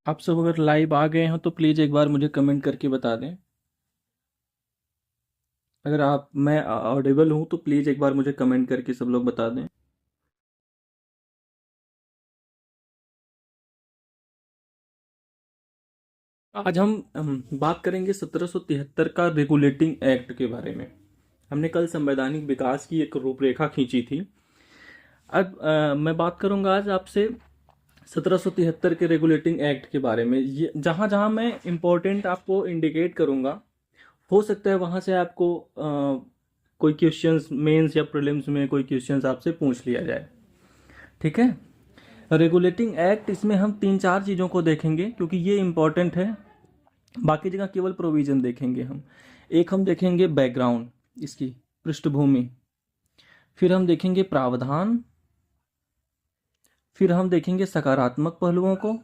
आप सब अगर लाइव आ गए हो तो प्लीज़ एक बार मुझे कमेंट करके बता दें। अगर मैं ऑडिबल हूँ तो प्लीज़ एक बार मुझे कमेंट करके सब लोग बता दें। आज हम बात करेंगे 1773 का रेगुलेटिंग एक्ट के बारे में। हमने कल संवैधानिक विकास की एक रूपरेखा खींची थी। अब मैं बात करूंगा आज आपसे 1773 के रेगुलेटिंग एक्ट के बारे में। ये जहाँ जहाँ मैं इम्पोर्टेंट आपको इंडिकेट करूंगा, हो सकता है वहां से आपको कोई क्वेश्चंस मेंस या प्रीलिम्स में कोई क्वेश्चंस आपसे पूछ लिया जाए। ठीक है। रेगुलेटिंग एक्ट, इसमें हम तीन चार चीज़ों को देखेंगे क्योंकि ये इंपॉर्टेंट है। बाकी जगह केवल प्रोविजन देखेंगे हम। एक हम देखेंगे बैकग्राउंड, इसकी पृष्ठभूमि। फिर हम देखेंगे प्रावधान। फिर हम देखेंगे सकारात्मक पहलुओं को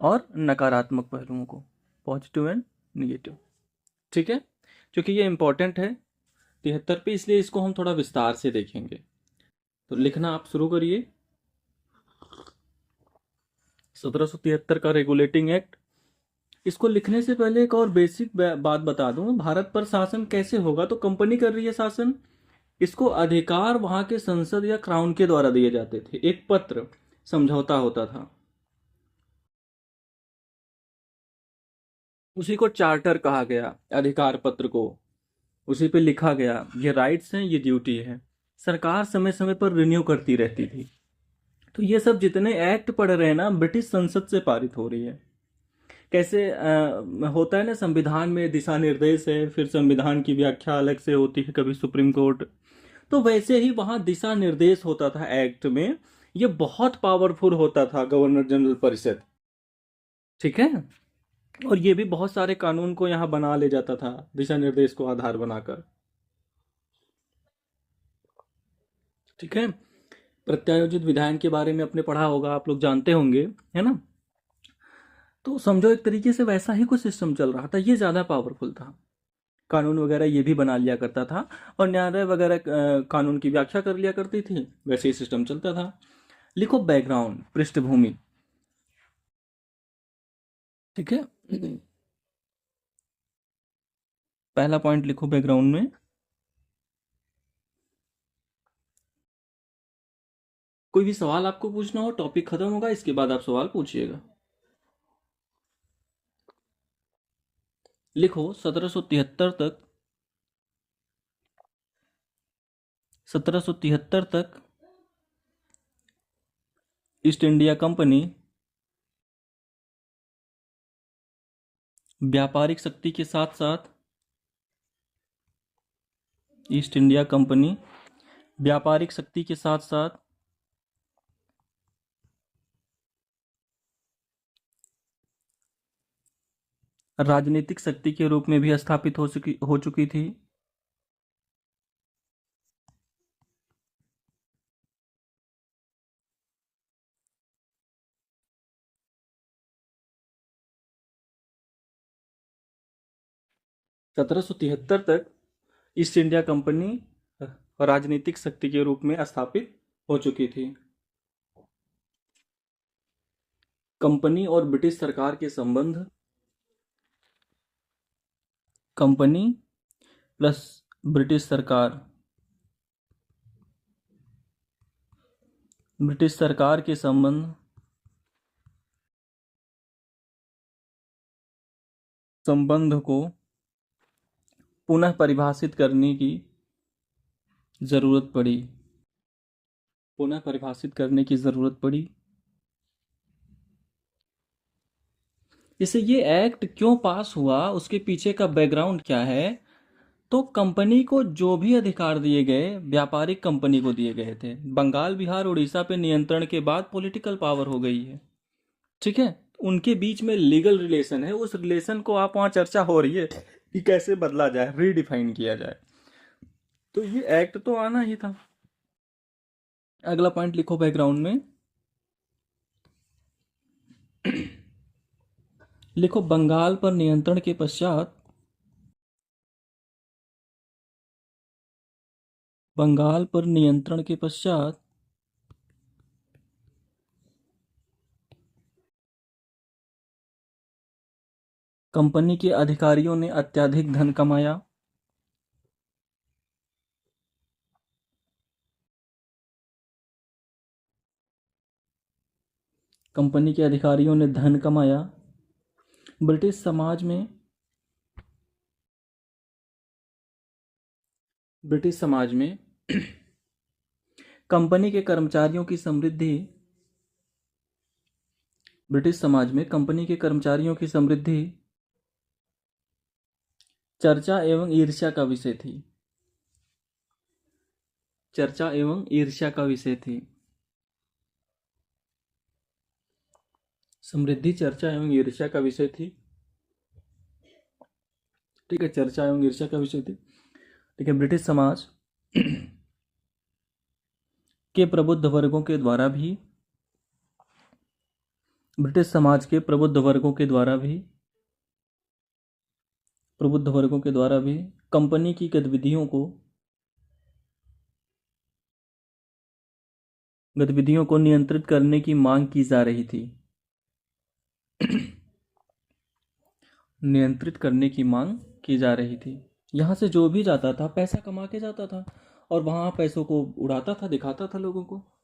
और नकारात्मक पहलुओं को, पॉजिटिव एंड निगेटिव। ठीक है। क्योंकि ये इंपॉर्टेंट है 73 पे, इसलिए इसको हम थोड़ा विस्तार से देखेंगे। तो लिखना आप शुरू करिए। 1773 का रेगुलेटिंग एक्ट। इसको लिखने से पहले एक और बेसिक बात बता दूं। भारत पर शासन कैसे होगा, तो कंपनी कर रही है शासन। इसको अधिकार वहां के संसद या क्राउन के द्वारा दिए जाते थे। एक पत्र, समझौता होता था, उसी को चार्टर कहा गया, अधिकार पत्र को। उसी पे लिखा गया ये राइट्स हैं, ये ड्यूटी है। सरकार समय समय पर रिन्यू करती रहती थी। तो ये सब जितने एक्ट पढ़ रहे हैं ना, ब्रिटिश संसद से पारित हो रही है। कैसे होता है ना, संविधान में दिशा निर्देश है, फिर संविधान की व्याख्या अलग से होती है, कभी सुप्रीम कोर्ट। तो वैसे ही वहां दिशा निर्देश होता था एक्ट में। ये बहुत पावरफुल होता था गवर्नर जनरल परिषद। ठीक है। और ये भी बहुत सारे कानून को यहाँ बना ले जाता था दिशा निर्देश को आधार बनाकर। ठीक है। प्रत्यायोजित विधायन के बारे में आपने पढ़ा होगा, आप लोग जानते होंगे, है ना। तो समझो एक तरीके से वैसा ही कुछ सिस्टम चल रहा था, ये ज्यादा पावरफुल था। कानून वगैरह ये भी बना लिया करता था, और न्यायालय वगैरह कानून की व्याख्या कर लिया करती थी। वैसे ही सिस्टम चलता था। लिखो बैकग्राउंड, पृष्ठभूमि। ठीक है। पहला पॉइंट लिखो बैकग्राउंड में। कोई भी सवाल आपको पूछना हो, टॉपिक खत्म होगा, इसके बाद आप सवाल पूछिएगा। लिखो 1773 तक ईस्ट इंडिया कंपनी व्यापारिक शक्ति के साथ साथ, ईस्ट इंडिया कंपनी व्यापारिक शक्ति के साथ साथ राजनीतिक शक्ति के रूप में भी स्थापित हो चुकी थी। सत्रह सौ तिहत्तर तक ईस्ट इंडिया कंपनी राजनीतिक शक्ति के रूप में स्थापित हो चुकी थी। कंपनी और ब्रिटिश सरकार के संबंध, कंपनी प्लस ब्रिटिश सरकार, ब्रिटिश सरकार के संबंध, संबंध को पुनः परिभाषित करने की जरूरत पड़ी। पुनः परिभाषित करने की जरूरत पड़ी। इसे ये एक्ट क्यों पास हुआ, उसके पीछे का बैकग्राउंड क्या है। तो कंपनी को जो भी अधिकार दिए गए, व्यापारिक कंपनी को दिए गए थे। बंगाल, बिहार, उड़ीसा पे नियंत्रण के बाद पॉलिटिकल पावर हो गई है। ठीक है। उनके बीच में लीगल रिलेशन है, उस रिलेशन को आप वहां चर्चा हो रही है कि कैसे बदला जाए, रीडिफाइन किया जाए। तो ये एक्ट तो आना ही था। अगला पॉइंट लिखो बैकग्राउंड में। लिखो बंगाल पर नियंत्रण के पश्चात, बंगाल पर नियंत्रण के पश्चात कंपनी के अधिकारियों ने अत्यधिक धन कमाया। कंपनी के अधिकारियों ने धन कमाया। ब्रिटिश समाज में कंपनी के कर्मचारियों की समृद्धि चर्चा एवं ईर्ष्या का विषय थी। समृद्धि चर्चा एवं ईर्ष्या का विषय थी। ठीक है, चर्चा एवं ईर्ष्या का विषय थी। ठीक है, ब्रिटिश समाज के प्रबुद्ध वर्गों के द्वारा भी कंपनी की गतिविधियों को नियंत्रित करने की मांग की जा रही थी। यहाँ से जो भी जाता था पैसा कमा के जाता था और वहाँ पैसों को उड़ाता था, दिखाता था लोगों को।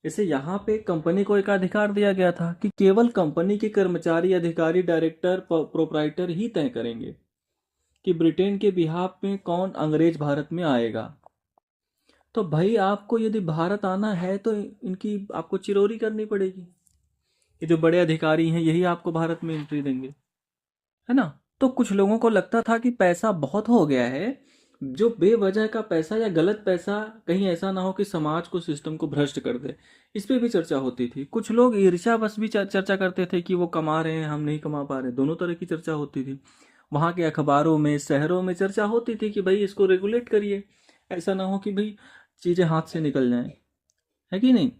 इसे यहाँ पे कंपनी को एक अधिकार दिया गया था कि केवल कंपनी के कर्मचारी, अधिकारी, डायरेक्टर, प्रोप्राइटर ही तय करेंगे कि ब्रिटेन के बिहाफ में कौन अंग्रेज भारत में आएगा। तो भाई आपको यदि भारत आना है तो इनकी आपको चिरौरी करनी पड़ेगी। ये जो बड़े अधिकारी हैं यही आपको भारत में एंट्री देंगे, है ना। तो कुछ लोगों को लगता था कि पैसा बहुत हो गया है, जो बेवजह का पैसा या गलत पैसा कहीं ऐसा ना हो कि समाज को, सिस्टम को भ्रष्ट कर दे। इस पे भी चर्चा होती थी। कुछ लोग ईर्ष्यावश भी चर्चा करते थे कि वो कमा रहे हैं, हम नहीं कमा पा रहे। दोनों तरह की चर्चा होती थी। वहाँ के अखबारों में, शहरों में चर्चा होती थी कि भाई इसको रेगुलेट करिए, ऐसा ना हो कि भाई चीज़ें हाथ से निकल जाएं, है कि नहीं।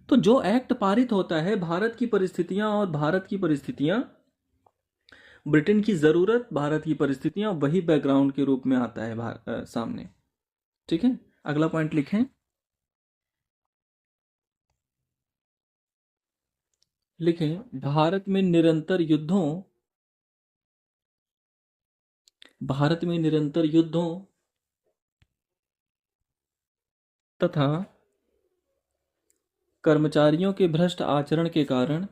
तो जो एक्ट पारित होता है, भारत की परिस्थितियां, ब्रिटेन की ज़रूरत, भारत की परिस्थितियां, वही बैकग्राउंड के रूप में आता है सामने। ठीक है, अगला पॉइंट लिखें। भारत में निरंतर युद्धों तथा कर्मचारियों के भ्रष्ट आचरण के कारण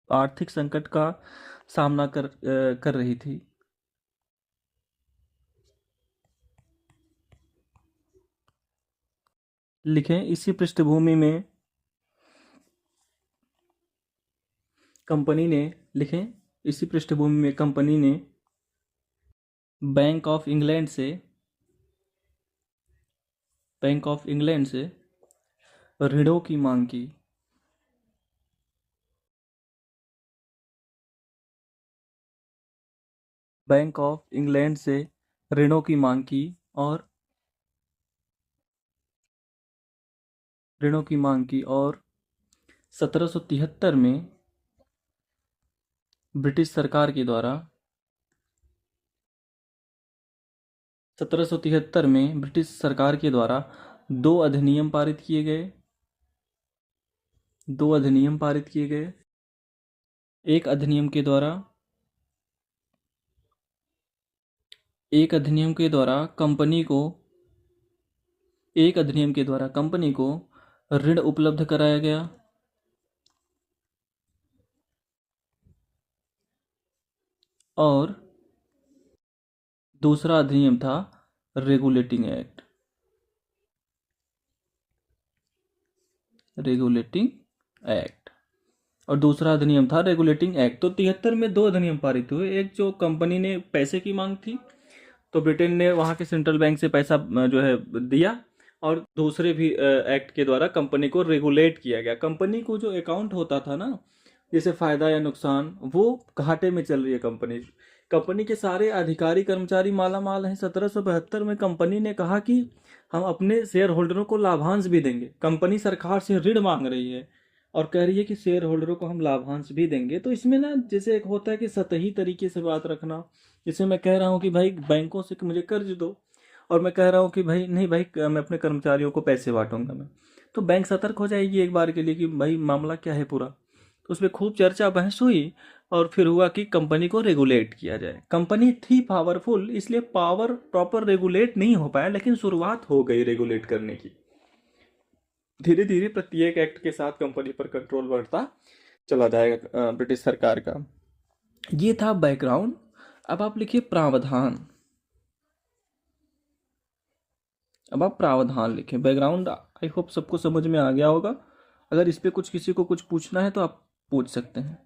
आर्थिक संकट का सामना कर रही थी। लिखें, इसी पृष्ठभूमि में कंपनी ने बैंक ऑफ इंग्लैंड से ऋणों की मांग की। बैंक ऑफ इंग्लैंड से ऋणों की मांग की और 1773 में ब्रिटिश सरकार के द्वारा दो अधिनियम पारित किए गए। एक अधिनियम के द्वारा कंपनी को ऋण उपलब्ध कराया गया और दूसरा अधिनियम था रेगुलेटिंग एक्ट। तो 73 में दो अधिनियम पारित हुए। एक जो कंपनी ने पैसे की मांग थी, तो ब्रिटेन ने वहाँ के सेंट्रल बैंक से पैसा जो है दिया, और दूसरे भी एक्ट के द्वारा कंपनी को रेगुलेट किया गया। कंपनी को जो अकाउंट होता था ना, जैसे फायदा या नुकसान, वो घाटे में चल रही है कंपनी के सारे अधिकारी, कर्मचारी माला माल हैं। 1772 में कंपनी ने कहा कि हम अपने शेयर होल्डरों को लाभांश भी देंगे। कंपनी सरकार से ऋण मांग रही है और कह रही है कि शेयर होल्डरों को हम लाभांश भी देंगे। तो इसमें ना जैसे एक होता है कि सतही तरीके से बात रखना, जैसे मैं कह रहा हूँ कि भाई बैंकों से कि मुझे कर्ज दो, और मैं कह रहा हूँ कि भाई नहीं भाई मैं अपने कर्मचारियों को पैसे बांटूंगा मैं, तो बैंक सतर्क हो जाएगी एक बार के लिए कि भाई मामला क्या है पूरा। तो उसमें खूब चर्चा बहस हुई, और फिर हुआ कि कंपनी को रेगुलेट किया जाए। कंपनी थी पावरफुल, इसलिए पावर प्रॉपर रेगुलेट नहीं हो पाया, लेकिन शुरुआत हो गई रेगुलेट करने की। धीरे धीरे प्रत्येक एक्ट के साथ कंपनी पर कंट्रोल बढ़ता चला जाएगा ब्रिटिश सरकार का। ये था बैकग्राउंड। अब आप लिखिए प्रावधान। अब आप प्रावधान लिखें। बैकग्राउंड आई होप सबको समझ में आ गया होगा। अगर इस पे कुछ किसी को कुछ पूछना है तो आप पूछ सकते हैं।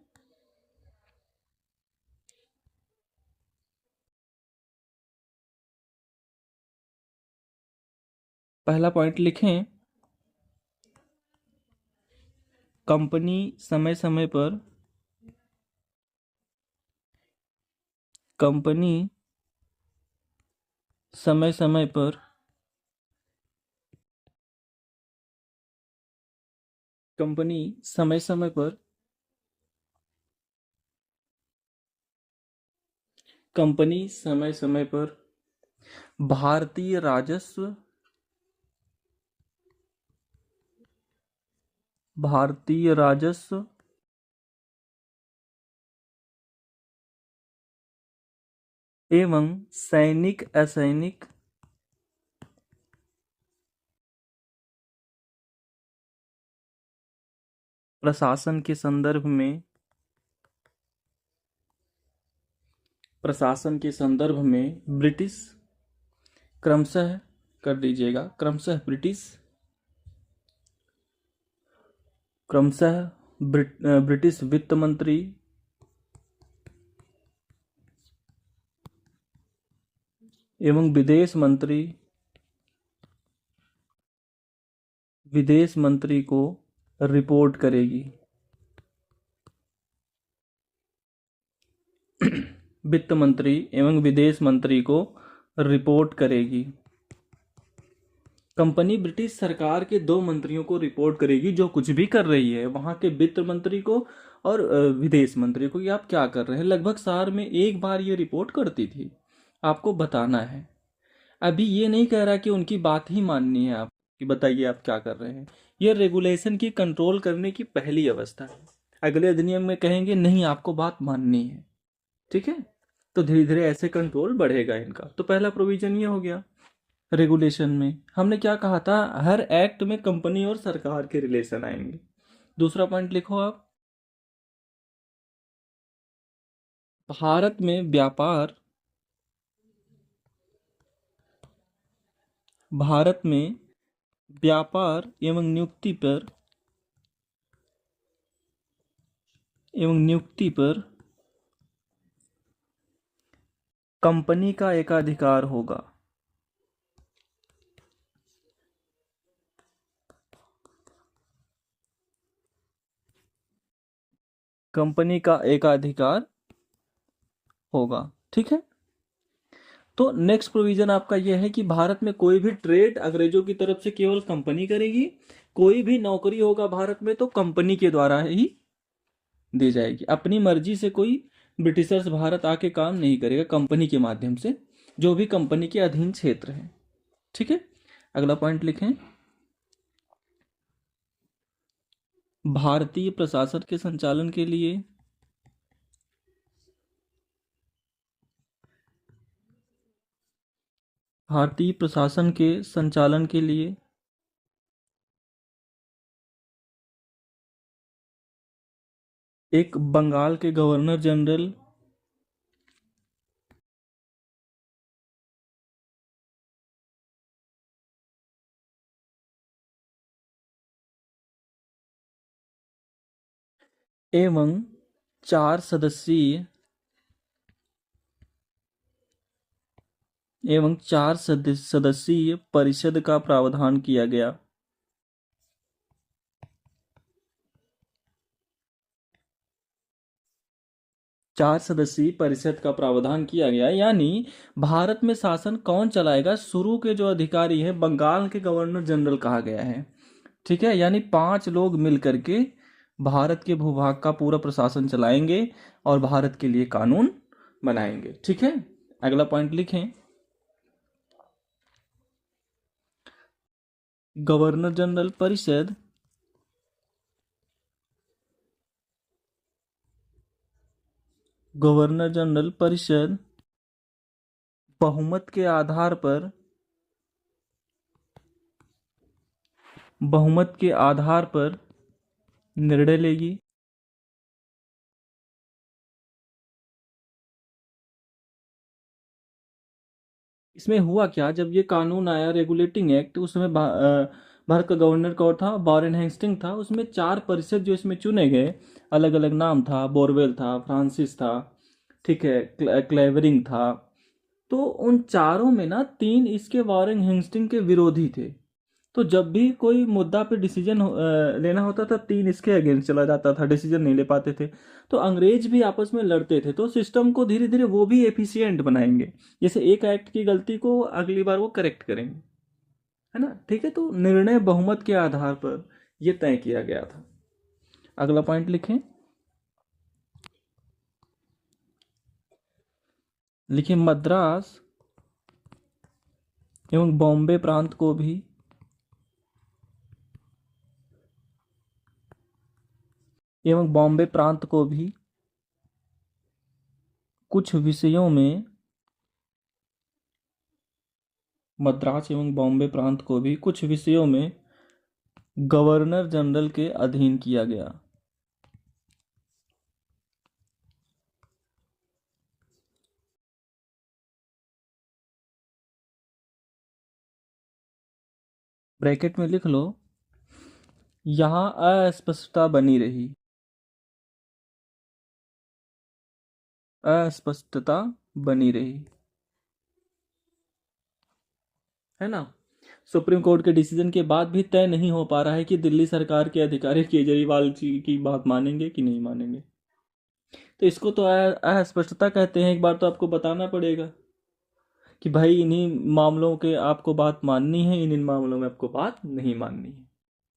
पहला पॉइंट लिखें, कंपनी समय समय पर कंपनी समय समय पर कंपनी समय समय पर कंपनी समय समय पर भारतीय राजस्व भारतीय राजस्व एवं सैनिक असैनिक प्रशासन के संदर्भ में ब्रिटिश क्रमशः कर दीजिएगा, क्रमशः ब्रिटिश वित्त मंत्री एवं विदेश मंत्री को रिपोर्ट करेगी। वित्त मंत्री एवं विदेश मंत्री को रिपोर्ट करेगी। कंपनी ब्रिटिश सरकार के 2 मंत्रियों को रिपोर्ट करेगी जो कुछ भी कर रही है, वहां के वित्त मंत्री को और विदेश मंत्री को, कि आप क्या कर रहे हैं। लगभग साल में एक बार ये रिपोर्ट करती थी, आपको बताना है। अभी ये नहीं कह रहा कि उनकी बात ही माननी है आप, कि बताइए आप क्या कर रहे हैं। ये रेगुलेशन की कंट्रोल करने की पहली अवस्था है। अगले अधिनियम में कहेंगे नहीं आपको बात माननी है, ठीक है। तो धीरे धीरे ऐसे कंट्रोल बढ़ेगा इनका। तो पहला प्रोविजन ये हो गया। रेगुलेशन में हमने क्या कहा था, हर एक्ट में कंपनी और सरकार के रिलेशन आएंगे। दूसरा पॉइंट लिखो आप, भारत में व्यापार एवं नियुक्ति पर कंपनी का एकाधिकार होगा। कंपनी का एकाधिकार होगा, ठीक है। तो नेक्स्ट प्रोविजन आपका यह है कि भारत में कोई भी ट्रेड अंग्रेजों की तरफ से केवल कंपनी करेगी। कोई भी नौकरी होगा भारत में तो कंपनी के द्वारा ही दी जाएगी। अपनी मर्जी से कोई ब्रिटिशर्स भारत आके काम नहीं करेगा, कंपनी के माध्यम से, जो भी कंपनी के अधीन क्षेत्र है, ठीक है। अगला पॉइंट लिखें, भारतीय प्रशासन के संचालन के लिए एक बंगाल के गवर्नर जनरल एवं 4 सदस्यीय परिषद का प्रावधान किया गया। 4 सदस्यीय परिषद का प्रावधान किया गया, यानी भारत में शासन कौन चलाएगा, शुरू के जो अधिकारी है बंगाल के गवर्नर जनरल कहा गया है, ठीक है। यानी 5 लोग मिल करके भारत के भूभाग का पूरा प्रशासन चलाएंगे और भारत के लिए कानून बनाएंगे। ठीक है, अगला पॉइंट लिखें। गवर्नर जनरल परिषद बहुमत के आधार पर निर्णय लेगी। इसमें हुआ क्या, जब ये कानून आया रेगुलेटिंग एक्ट, उस समय भारत का गवर्नर कौन था, वॉरेन हेस्टिंग था। उसमें 4 परिषद जो इसमें चुने गए, अलग अलग नाम था, बोरवेल था, फ्रांसिस था, ठीक है, क्लेवरिंग था। तो उन चारों में ना 3 इसके वॉरेन हेस्टिंग के विरोधी थे। तो जब भी कोई मुद्दा पे डिसीजन लेना होता था, 3 इसके अगेंस्ट चला जाता था, डिसीजन नहीं ले पाते थे। तो अंग्रेज भी आपस में लड़ते थे। तो सिस्टम को धीरे धीरे वो भी एफिशिएंट बनाएंगे, जैसे एक एक्ट की गलती को अगली बार वो करेक्ट करेंगे, है ना। ठीक है, तो निर्णय बहुमत के आधार पर ये तय किया गया था। अगला पॉइंट लिखें। लिखिए, मद्रास एवं बॉम्बे प्रांत को भी कुछ विषयों में मद्रास एवं बॉम्बे प्रांत को भी कुछ विषयों में गवर्नर जनरल के अधीन किया गया। ब्रैकेट में लिख लो, यहां अस्पष्टता बनी रही। अस्पष्टता बनी रही, है ना। सुप्रीम कोर्ट के डिसीजन के बाद भी तय नहीं हो पा रहा है कि दिल्ली सरकार के अधिकारी केजरीवाल जी की बात मानेंगे कि नहीं मानेंगे। तो इसको तो अस्पष्टता कहते हैं। एक बार तो आपको बताना पड़ेगा कि भाई इन्हीं मामलों के आपको बात माननी है, इन मामलों में आपको बात नहीं माननी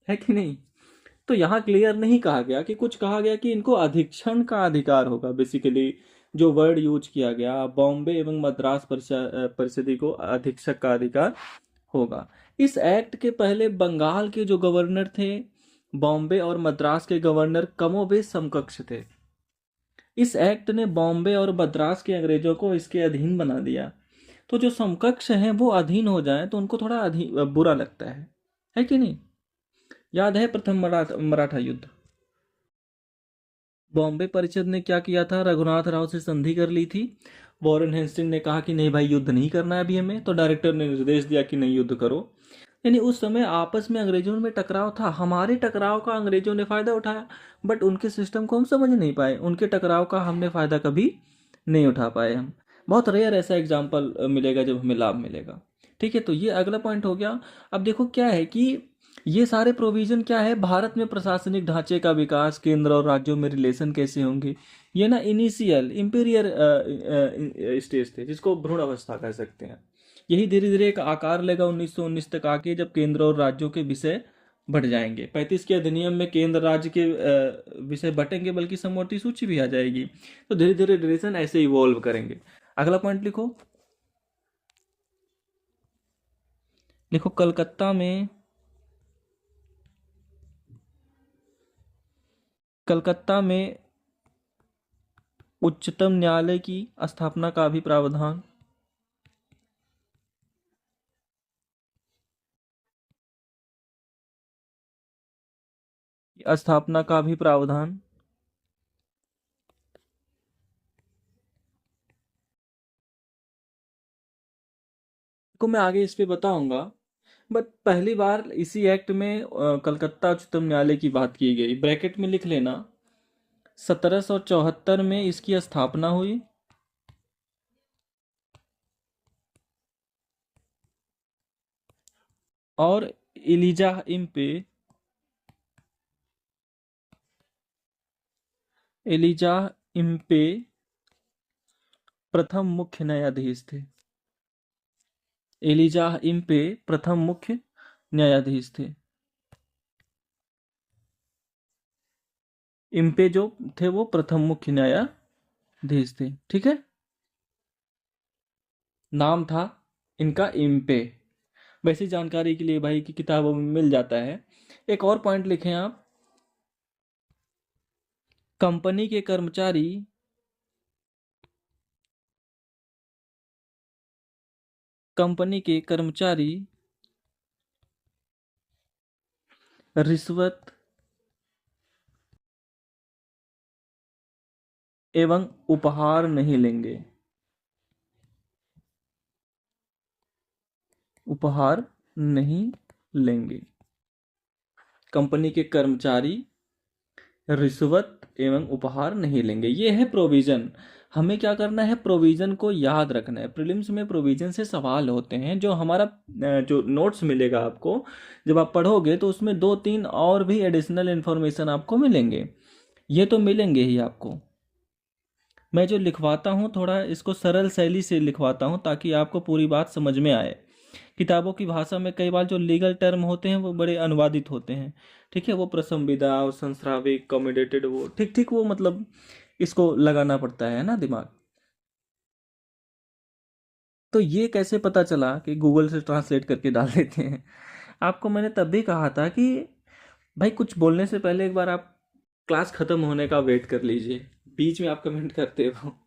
है कि नहीं। तो यहाँ क्लियर नहीं कहा गया कि, कुछ कहा गया कि इनको अधीक्षण का अधिकार होगा। बेसिकली जो वर्ड यूज किया गया, बॉम्बे एवं मद्रास परिषद को अधीक्षक का अधिकार होगा। इस एक्ट के पहले बंगाल के जो गवर्नर थे, बॉम्बे और मद्रास के गवर्नर कमोबेश समकक्ष थे। इस एक्ट ने बॉम्बे और मद्रास के अंग्रेजों को इसके अधीन बना दिया। तो जो समकक्ष हैं वो अधीन हो जाएं तो उनको थोड़ा बुरा लगता है कि नहीं। याद है प्रथम मराठा युद्ध, बॉम्बे परिषद ने क्या किया था, रघुनाथ राव से संधि कर ली थी। वॉरेन हेस्टिंग ने कहा कि नहीं भाई युद्ध नहीं करना है अभी हमें, तो डायरेक्टर ने निर्देश दिया कि नहीं युद्ध करो। यानी उस समय आपस में अंग्रेजों में टकराव था, हमारे टकराव का अंग्रेजों ने फायदा उठाया, बट उनके सिस्टम को हम समझ नहीं पाए, उनके टकराव का हमने फायदा कभी नहीं उठा पाए हम। बहुत रेयर ऐसा एग्जाम्पल मिलेगा जब हमें लाभ मिलेगा। ठीक है, तो ये अगला पॉइंट हो गया। अब देखो क्या है कि ये सारे प्रोविजन क्या है, भारत में प्रशासनिक ढांचे का विकास, केंद्र और राज्यों में रिलेशन कैसे होंगे, ये ना इनिशियल इंपीरियर स्टेज थे, जिसको भ्रूण अवस्था कह सकते हैं। यही धीरे धीरे एक आकार लेगा 1919 तक आके, जब केंद्र और राज्यों के विषय बढ़ जाएंगे। 35 के अधिनियम में केंद्र राज्य के विषय बटेंगे, बल्कि समवर्ती सूची भी आ जाएगी। तो धीरे धीरे रिलेशन ऐसे इवॉल्व करेंगे। अगला पॉइंट लिखो। लिखो, कलकत्ता में उच्चतम न्यायालय की स्थापना का भी प्रावधान। स्थापना का भी प्रावधान को मैं आगे इस पे बताऊंगा, बट पहली बार इसी एक्ट में कलकत्ता उच्चतम न्यायालय की बात की गई। ब्रैकेट में लिख लेना, 1774 में इसकी स्थापना हुई और एलिजा इम्पे प्रथम मुख्य न्यायाधीश थे। एलिजा इम्पे प्रथम मुख्य न्यायाधीश थे। इम्पे जो थे वो प्रथम मुख्य न्यायाधीश थे। ठीक है, नाम था इनका इम्पे। वैसी जानकारी के लिए भाई की किताबों में मिल जाता है। एक और पॉइंट लिखें आप, कंपनी के कर्मचारी रिश्वत एवं उपहार नहीं लेंगे। उपहार नहीं लेंगे। कंपनी के कर्मचारी रिश्वत एवं उपहार नहीं लेंगे, ये है प्रोविजन। हमें क्या करना है, प्रोविजन को याद रखना है। प्रीलिम्स में प्रोविजन से सवाल होते हैं। जो हमारा जो नोट्स मिलेगा आपको, जब आप पढ़ोगे तो उसमें 2-3 और भी एडिशनल इन्फॉर्मेशन आपको मिलेंगे। ये तो मिलेंगे ही आपको। मैं जो लिखवाता हूँ थोड़ा इसको सरल शैली से लिखवाता हूँ ताकि आपको पूरी बात समझ में आए। किताबों की भाषा में कई बार जो लीगल टर्म होते हैं वो बड़े अनुवादित होते हैं। ठीक है, वो प्रसंविदा और संस्राविक कमोडेटेड, वो ठीक ठीक वो मतलब इसको लगाना पड़ता है ना दिमाग। तो ये कैसे पता चला कि गूगल से ट्रांसलेट करके डाल देते हैं। आपको मैंने तब भी कहा था कि भाई कुछ बोलने से पहले एक बार आप क्लास खत्म होने का वेट कर लीजिए, बीच में आप कमेंट करते हो।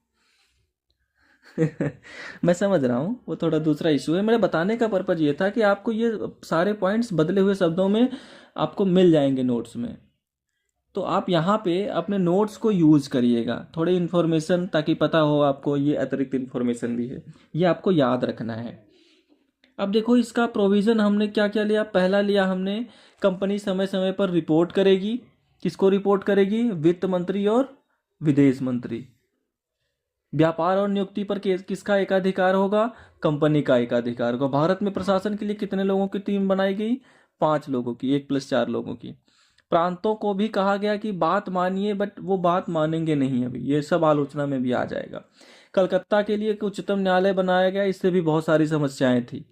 मैं समझ रहा हूँ, वो थोड़ा दूसरा इशू है। मेरे बताने का पर्पज ये था कि आपको ये सारे पॉइंट्स बदले हुए शब्दों में आपको मिल जाएंगे नोट्स में। तो आप यहाँ पे अपने नोट्स को यूज करिएगा, थोड़ी इन्फॉर्मेशन, ताकि पता हो आपको ये अतिरिक्त इन्फॉर्मेशन भी है, ये आपको याद रखना है। अब देखो इसका प्रोविज़न हमने क्या क्या लिया। पहला लिया हमने, कंपनी समय समय पर रिपोर्ट करेगी। किसको रिपोर्ट करेगी? वित्त मंत्री और विदेश मंत्री। व्यापार और नियुक्ति पर किसका एकाधिकार होगा? कंपनी का एकाधिकार होगा। भारत में प्रशासन के लिए कितने लोगों की टीम बनाई गई? 5 लोगों की, 1+4 लोगों की। प्रांतों को भी कहा गया कि बात मानिए, बट वो बात मानेंगे नहीं। अभी ये सब आलोचना में भी आ जाएगा। कलकत्ता के लिए एक उच्चतम न्यायालय बनाया गया, इससे भी बहुत सारी समस्याएं थी,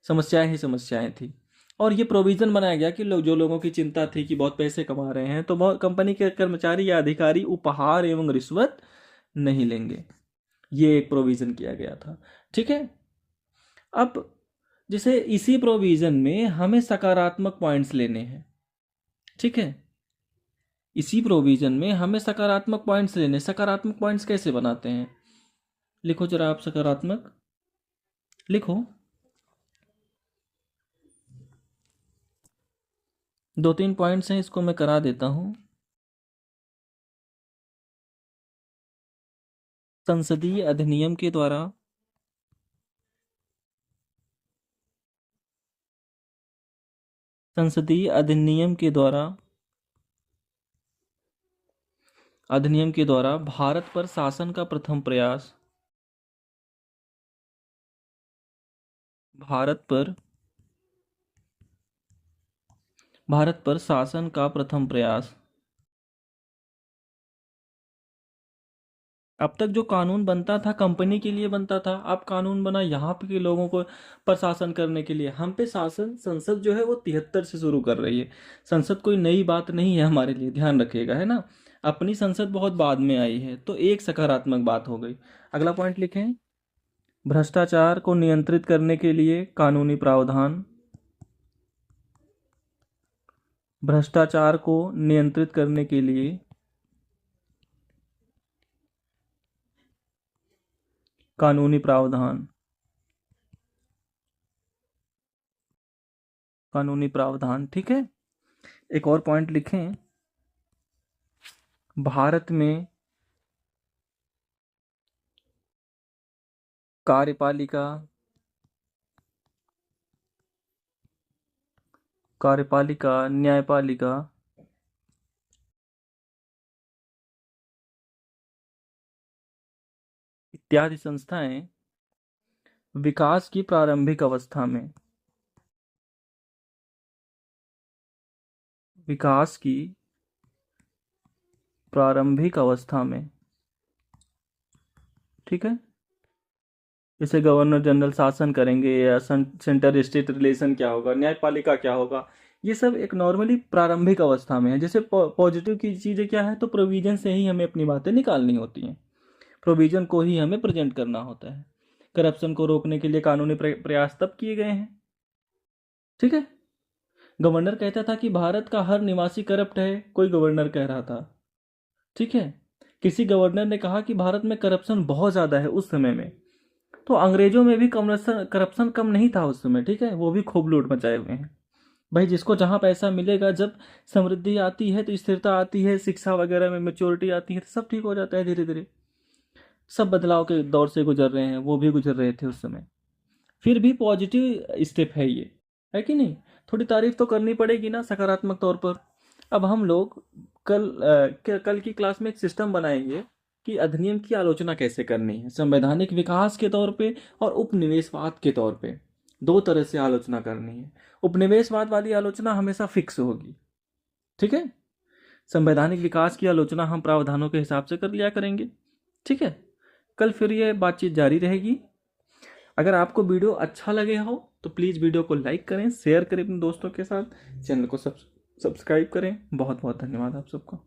समस्याएं थी। और ये प्रोविजन बनाया गया कि जो लोगों की चिंता थी कि बहुत पैसे कमा रहे हैं, तो बहुत कंपनी के कर्मचारी या अधिकारी उपहार एवं रिश्वत नहीं लेंगे। ये एक प्रोविजन किया गया था। ठीक है, अब जैसे इसी प्रोविजन में हमें सकारात्मक पॉइंट्स लेने हैं। ठीक है, इसी प्रोविजन में हमें सकारात्मक पॉइंट्स लेने। सकारात्मक पॉइंट्स कैसे बनाते हैं? लिखो जरा आप, सकारात्मक लिखो। 2-3 पॉइंट्स हैं, इसको मैं करा देता हूं। संसदीय अधिनियम के द्वारा संसदीय अधिनियम के द्वारा भारत पर शासन का प्रथम प्रयास, भारत पर शासन का प्रथम प्रयास। अब तक जो कानून बनता था कंपनी के लिए बनता था, अब कानून बना यहाँ पे के लोगों को प्रशासन करने के लिए। हम पे शासन, संसद जो है वो 73 से शुरू कर रही है। संसद कोई नई बात नहीं है हमारे लिए, ध्यान रखिएगा, है ना। अपनी संसद बहुत बाद में आई है, तो एक सकारात्मक बात हो गई। अगला पॉइंट लिखें, भ्रष्टाचार को नियंत्रित करने के लिए कानूनी प्रावधान। भ्रष्टाचार को नियंत्रित करने के लिए कानूनी प्रावधान। ठीक है, एक और पॉइंट लिखें, भारत में कार्यपालिका न्यायपालिका इत्यादि संस्थाएं विकास की प्रारंभिक अवस्था में, विकास की प्रारंभिक अवस्था में। ठीक है, जैसे गवर्नर जनरल शासन करेंगे, या सेंटर स्टेट रिलेशन क्या होगा, न्यायपालिका क्या होगा, ये सब एक नॉर्मली प्रारंभिक अवस्था में है। जैसे पॉजिटिव की चीज़ें क्या है, तो प्रोविजन से ही हमें अपनी बातें निकालनी होती हैं, प्रोविजन को ही हमें प्रेजेंट करना होता है। करप्शन को रोकने के लिए कानूनी प्रयास तब किए गए हैं, ठीक है। गवर्नर कहता था कि भारत का हर निवासी करप्ट है, कोई गवर्नर कह रहा था, ठीक है। किसी गवर्नर ने कहा कि भारत में करप्शन बहुत ज़्यादा है उस समय में, तो अंग्रेजों में भी करप्शन कम नहीं था उस समय, ठीक है। वो भी खूब लूट मचाए हुए हैं भाई। जिसको जहाँ पैसा मिलेगा, जब समृद्धि आती है तो स्थिरता आती है, शिक्षा वगैरह में मैच्योरिटी आती है, तो सब ठीक हो जाता है धीरे धीरे। सब बदलाव के दौर से गुजर रहे हैं, वो भी गुजर रहे थे उस समय। फिर भी पॉजिटिव स्टेप है ये, है कि नहीं। थोड़ी तारीफ तो करनी पड़ेगी ना सकारात्मक तौर पर। अब हम लोग कल की क्लास में एक सिस्टम बनाएंगे कि अधिनियम की आलोचना कैसे करनी है, संवैधानिक विकास के तौर पे और उपनिवेशवाद के तौर पे, दो तरह से आलोचना करनी है। उपनिवेशवाद वाली आलोचना हमेशा फिक्स होगी, ठीक है। संवैधानिक विकास की आलोचना हम प्रावधानों के हिसाब से कर लिया करेंगे, ठीक है। कल फिर ये बातचीत जारी रहेगी। अगर आपको वीडियो अच्छा लगे हो तो प्लीज़ वीडियो को लाइक करें, शेयर करें अपने दोस्तों के साथ, चैनल को सब्सक्राइब करें। बहुत बहुत धन्यवाद आप सबका।